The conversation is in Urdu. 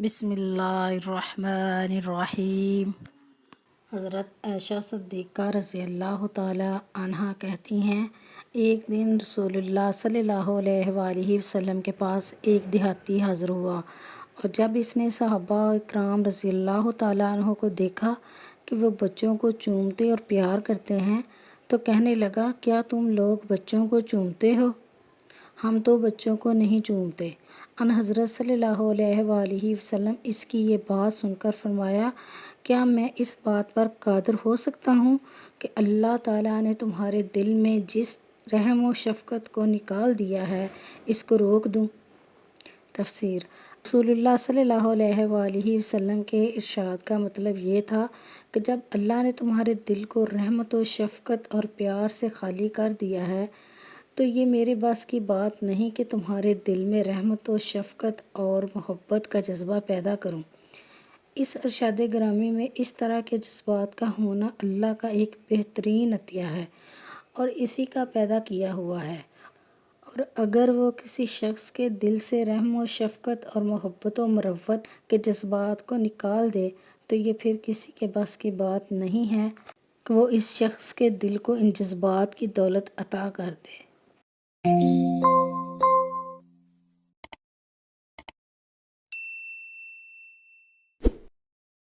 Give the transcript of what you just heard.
بسم اللہ الرحمن الرحیم۔ حضرت عائشہ صدیقہ رضی اللہ تعالی عنہا کہتی ہیں، ایک دن رسول اللہ صلی اللہ علیہ وآلہ وسلم کے پاس ایک دیہاتی حاضر ہوا، اور جب اس نے صحابہ اکرام رضی اللہ تعالی عنہ کو دیکھا کہ وہ بچوں کو چومتے اور پیار کرتے ہیں تو کہنے لگا، کیا تم لوگ بچوں کو چومتے ہو؟ ہم تو بچوں کو نہیں چومتے۔ ان حضرت صلی اللہ علیہ وآلہ وسلم اس کی یہ بات سن کر فرمایا، کیا میں اس بات پر قادر ہو سکتا ہوں کہ اللہ تعالیٰ نے تمہارے دل میں جس رحم و شفقت کو نکال دیا ہے اس کو روک دوں؟ تفسیر: رسول اللہ صلی اللہ علیہ وآلہ وسلم کے ارشاد کا مطلب یہ تھا کہ جب اللہ نے تمہارے دل کو رحمت و شفقت اور پیار سے خالی کر دیا ہے تو یہ میرے بس کی بات نہیں کہ تمہارے دل میں رحمت و شفقت اور محبت کا جذبہ پیدا کروں۔ اس ارشاد گرامی میں اس طرح کے جذبات کا ہونا اللہ کا ایک بہترین عطیہ ہے اور اسی کا پیدا کیا ہوا ہے، اور اگر وہ کسی شخص کے دل سے رحم و شفقت اور محبت و مروت کے جذبات کو نکال دے تو یہ پھر کسی کے بس کی بات نہیں ہے کہ وہ اس شخص کے دل کو ان جذبات کی دولت عطا کر دے۔